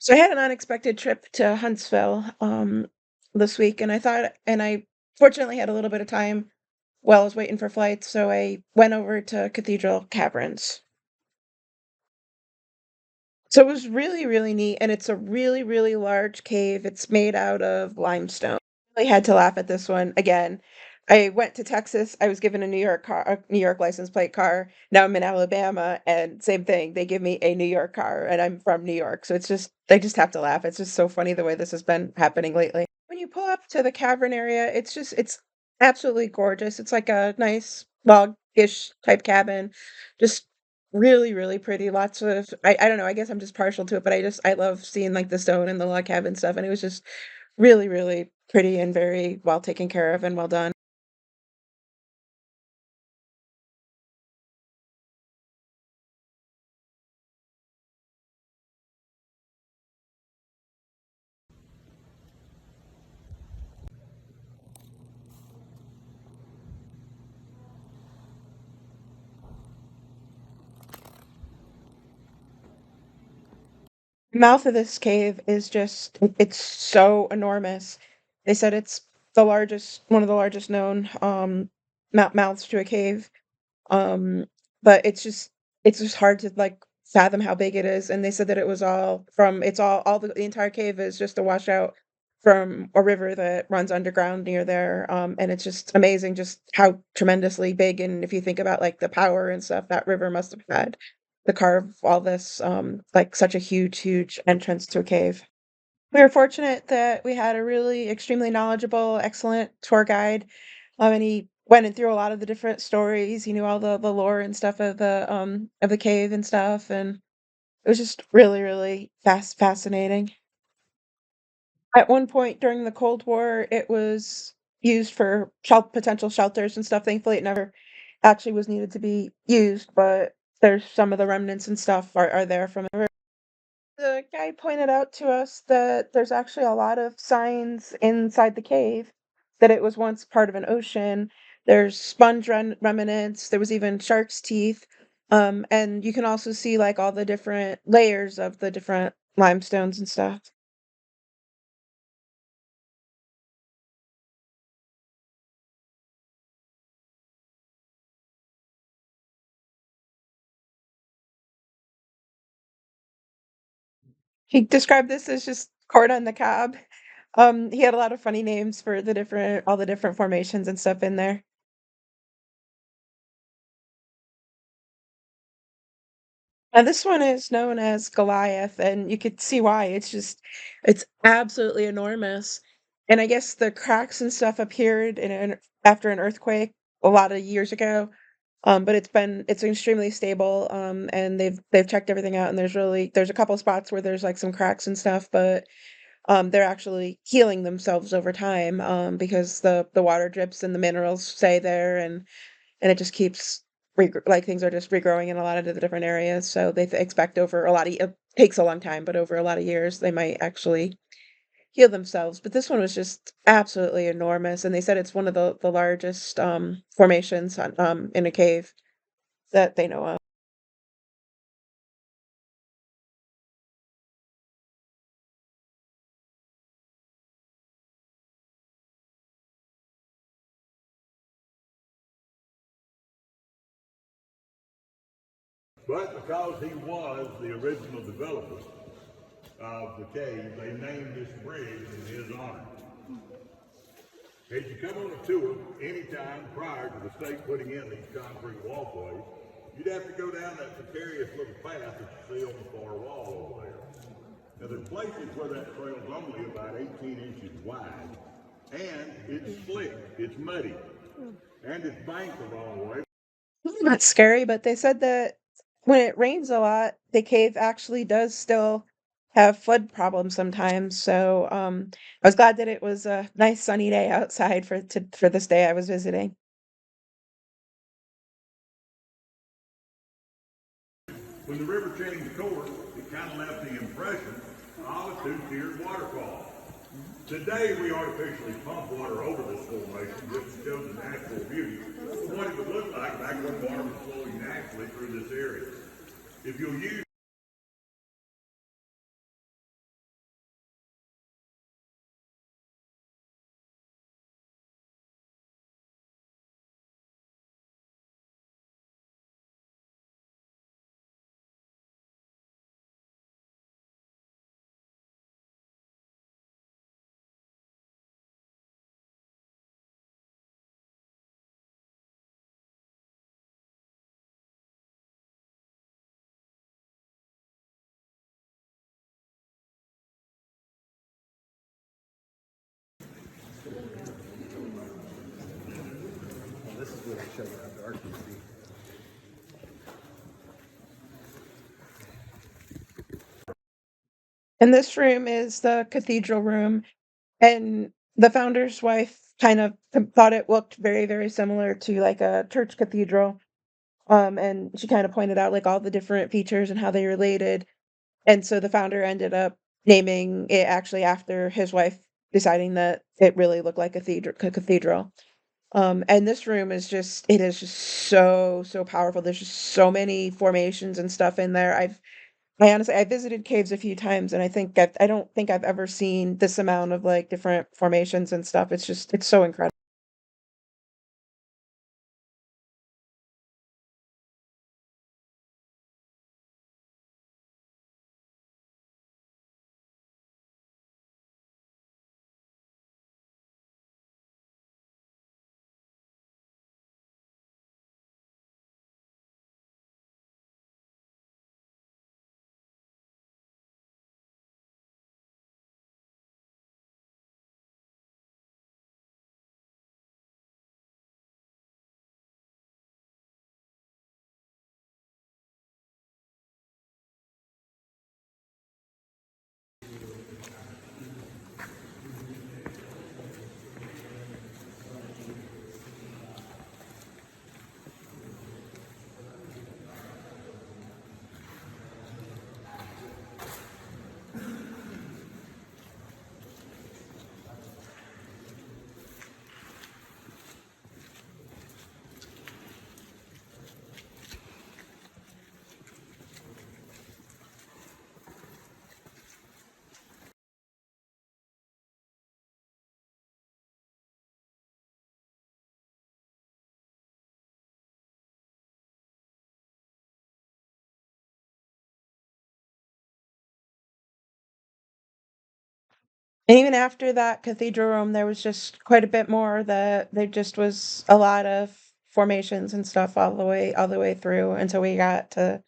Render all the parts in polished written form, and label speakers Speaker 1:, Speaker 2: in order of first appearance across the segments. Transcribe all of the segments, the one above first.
Speaker 1: So I had an unexpected trip to Huntsville this week, and I fortunately had a little bit of time while I was waiting for flights, so I went over to Cathedral Caverns. So it was really, really neat, and it's a really, really large cave. It's made out of limestone. I had to laugh at this one again. I went to Texas. I was given a New York license plate car. Now I'm in Alabama, and same thing. They give me a New York car, and I'm from New York, so I just have to laugh. It's just so funny the way this has been happening lately. When you pull up to the cavern area, it's absolutely gorgeous. It's like a nice log-ish type cabin, just really, really pretty. Lots of I don't know. I guess I'm just partial to it, but I love seeing like the stone and the log cabin stuff, and it was just really, really pretty and very well taken care of and well done. The mouth of this cave is it's so enormous. They said it's one of the largest known mouths to a cave. Um, but it's just hard to like fathom how big it is. And they said that it was all from it's all the entire cave is just a washout from a river that runs underground near there. And it's just amazing just how tremendously big. And if you think about like the power and stuff that river must have had to carve all this, like such a huge, huge entrance to a cave. We were fortunate that we had a really extremely knowledgeable, excellent tour guide. And he went in through a lot of the different stories. He knew all the lore and stuff of the cave and stuff, and it was just really, really fascinating. At one point during the Cold War, it was used for potential shelters and stuff. Thankfully, it never actually was needed to be used, but there's some of the remnants and stuff are there from it. The guy pointed out to us that there's actually a lot of signs inside the cave that it was once part of an ocean. There's sponge remnants. There was even shark's teeth. And you can also see like all the different layers of the different limestones and stuff. He described this as just corn on the cob. He had a lot of funny names for all the different formations and stuff in there. And this one is known as Goliath, and you could see why. It's absolutely enormous. And I guess the cracks and stuff appeared after an earthquake a lot of years ago. But it's extremely stable. And they've checked everything out, and there's a couple spots where there's like some cracks and stuff, but they're actually healing themselves over time, because the water drips and the minerals stay there, and it just keeps like things are just regrowing in a lot of the different areas. So expect over a lot of it takes a long time, but over a lot of years they might actually heal themselves. But this one was just absolutely enormous, and they said it's one of the largest formations in a cave that they know of.
Speaker 2: But because he was the original developer of the cave, they named this bridge in his honor. As you come on a tour, anytime prior to the state putting in these concrete walkways, you'd have to go down that precarious little path that you see on the far wall over there. Now there's places where that trail's only about 18 inches wide, and it's slick, it's muddy, and it's banked the wrong way.
Speaker 1: Not scary, but they said that when it rains a lot, the cave actually does still have flood problems sometimes. So I was glad that it was a nice sunny day outside for this day I was visiting.
Speaker 2: When the river changed course, it kind of left the impression of a two-tiered waterfall. Today, we artificially pump water over this formation just to show the natural beauty of what it would look like back when water was flowing naturally through this area. If you'll use
Speaker 1: And this room is the cathedral room, and the founder's wife kind of thought it looked very, very similar to like a church cathedral. And she kind of pointed out like all the different features and how they related. And so the founder ended up naming it actually after his wife, deciding that it really looked like a cathedral. And this room is just it is just so, so powerful. There's just so many formations and stuff in there. I visited caves a few times, and I don't think I've ever seen this amount of, like, different formations and stuff. It's so incredible. And even after that cathedral room, there was just quite a bit more that there just was a lot of formations and stuff all the way through until we got to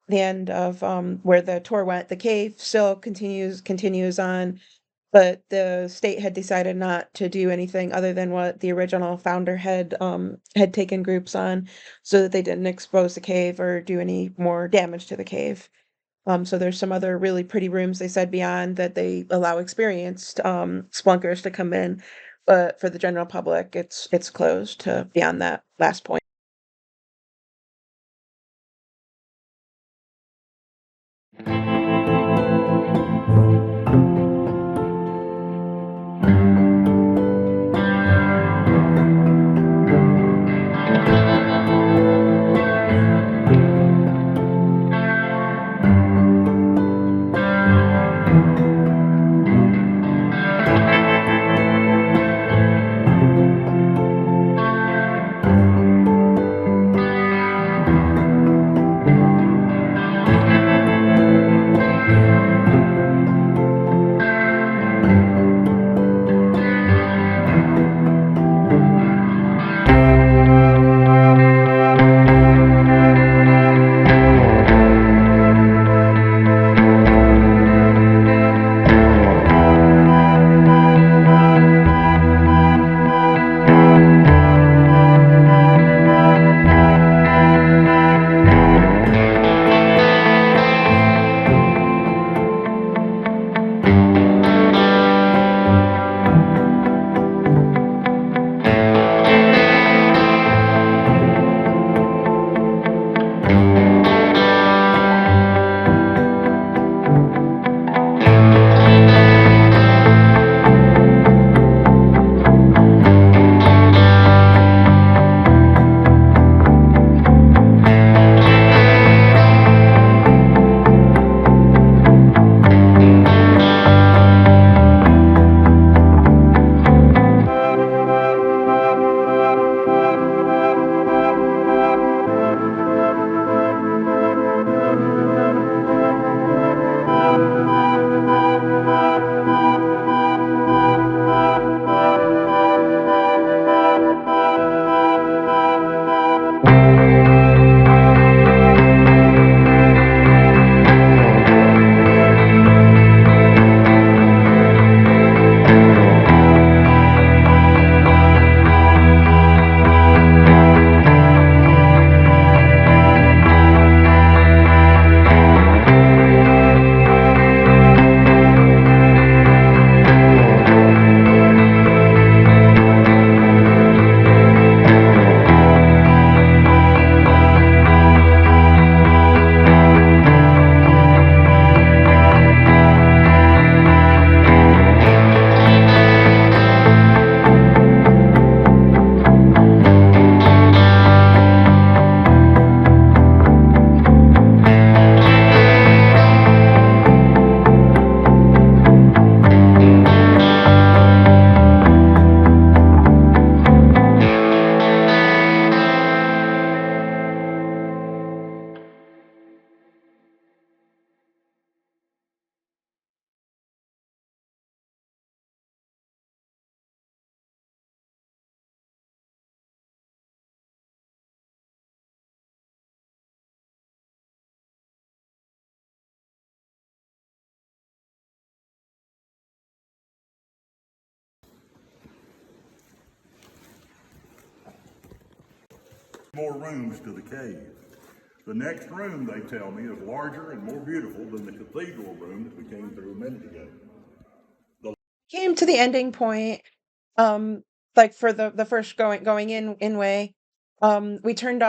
Speaker 1: the end of, where the tour went. The cave still continues on, but the state had decided not to do anything other than what the original founder had taken groups on, so that they didn't expose the cave or do any more damage to the cave. So there's some other really pretty rooms they said beyond that they allow experienced splunkers to come in, but for the general public, it's closed to beyond that last point.
Speaker 2: more rooms to the cave. The next room, they tell me, is larger and more beautiful than the cathedral room that we came through a minute ago.
Speaker 1: Came to the ending point, um, like for the first going in way, they turned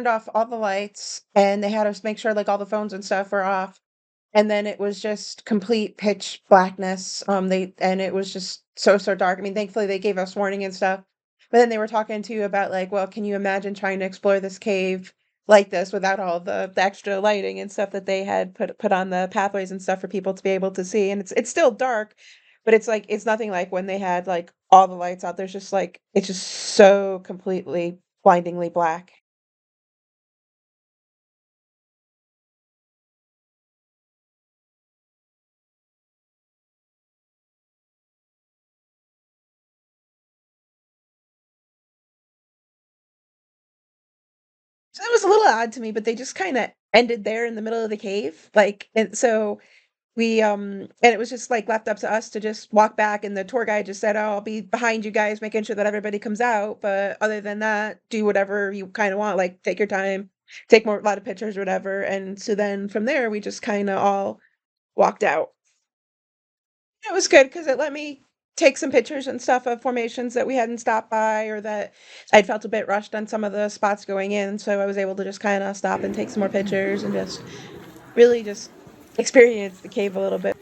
Speaker 1: off all the lights and they had us make sure like all the phones and stuff were off. And then it was just complete pitch blackness. It was just so dark. I mean, thankfully they gave us warning and stuff. But then they were talking to you about like, well, can you imagine trying to explore this cave like this without all the extra lighting and stuff that they had put on the pathways and stuff for people to be able to see. And it's still dark, but it's like it's nothing like when they had like all the lights out. There's just like it's just so completely blindingly black. So it was a little odd to me, but they just kinda ended there in the middle of the cave, like, and so and it was just, like, left up to us to just walk back, and the tour guide just said, "Oh, I'll be behind you guys, making sure that everybody comes out, but other than that, do whatever you kinda want, like, take your time, take more a lot of pictures or whatever," and so then from there, we just kinda all walked out. It was good because it let me take some pictures and stuff of formations that we hadn't stopped by or that I'd felt a bit rushed on some of the spots going in, so I was able to just kinda stop and take some more pictures and just really just experience the cave a little bit.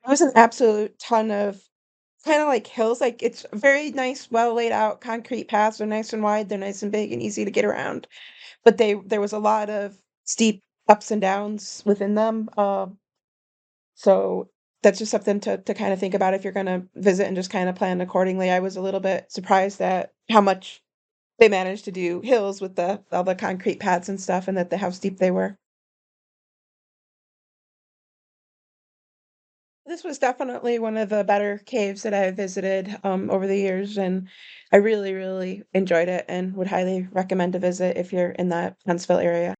Speaker 1: It was an absolute ton of kinda like hills, like, it's very nice, well laid out concrete paths, they're nice and wide, they're nice and big and easy to get around, but there was a lot of steep ups and downs within them, so that's just something to kinda think about if you're gonna visit and just kinda plan accordingly. I was a little bit surprised at how much they managed to do hills with the all the concrete paths and stuff and that the how steep they were. This was definitely one of the better caves that I visited, over the years, and I really, really enjoyed it and would highly recommend a visit if you're in that Huntsville area.